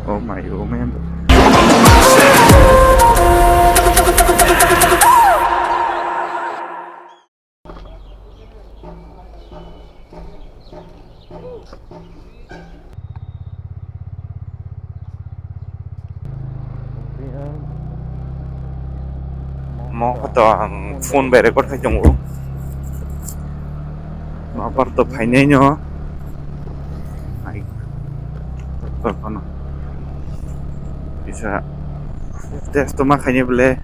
Oh my oh man. Mau to phone be record khai jong no par to phaine nyo ai par kono bisa test to ma khaine bele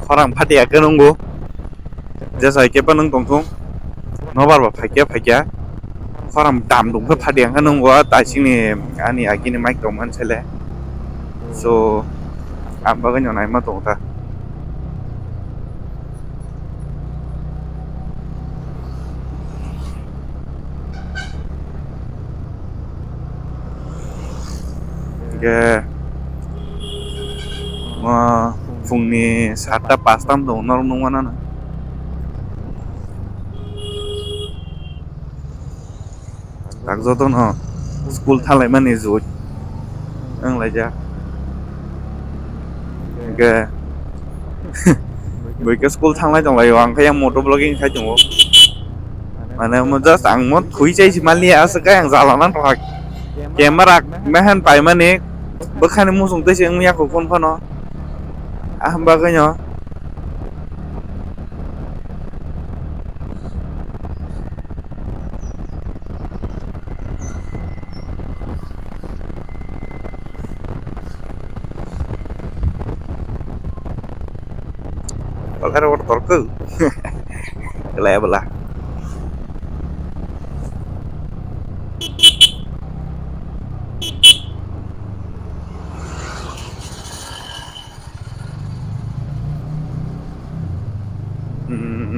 khorang phatia ke nunggu jasa ke pa nung tong thung no bar ba phaikia khorang dam dung pha phadia ka nunggu ta sini ani agini mic tong man chele so amba ga nyonai ma tong ta ge ma fungni 7টা 5টা dong nor nungwana na tak joto no school thalai mani jut ang laija ge boi ke school thanglai dong lai ang khayang motor blogging khai jong mane mo just ang mo thui chai si mali as ka ang jala nan thak camera mehan pai mani bekhane mo sung te sing ya ko phone phano hamba ka nyo Kalau orang torku, kelihatan belah.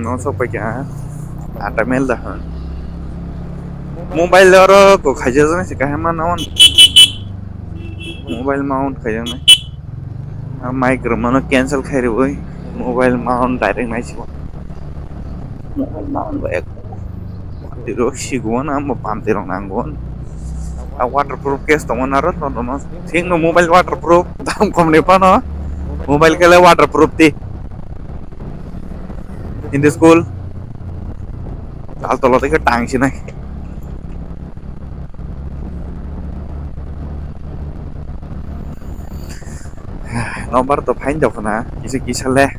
Nó sao phải cả, ada mail dah. Mobile lor ko khaja jana sih kah mana on. Mobile mount khaja na. Mic mana cancel khairi boy. Mobile mount direct naik sih. Mobile mount baik. Tiro sih gua na mau pantirong nanggon. Waterproof case teman naruh teman. Sing no mobile waterproof. Tam kom ni pa no. Mobile kele waterproof ti. In the school. Tal tolong tiga tang sih na. Nomor tu paling jauh na. Kisah leh.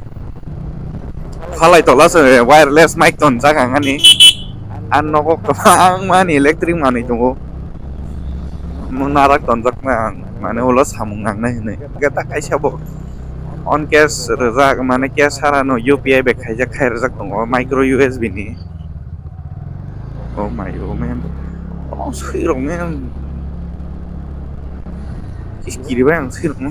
Kalau itu lah wireless mic ton jangan ni. Ano ko kapang man electric man itu. Menarak ton jak mana ulas hamungang na ini. Kita kaisa bo. On case rezak mana case harano UPI be kaisa khair jak tong micro USB ni. Oh my oh man. Oh sirong man. Kiri bang sirong.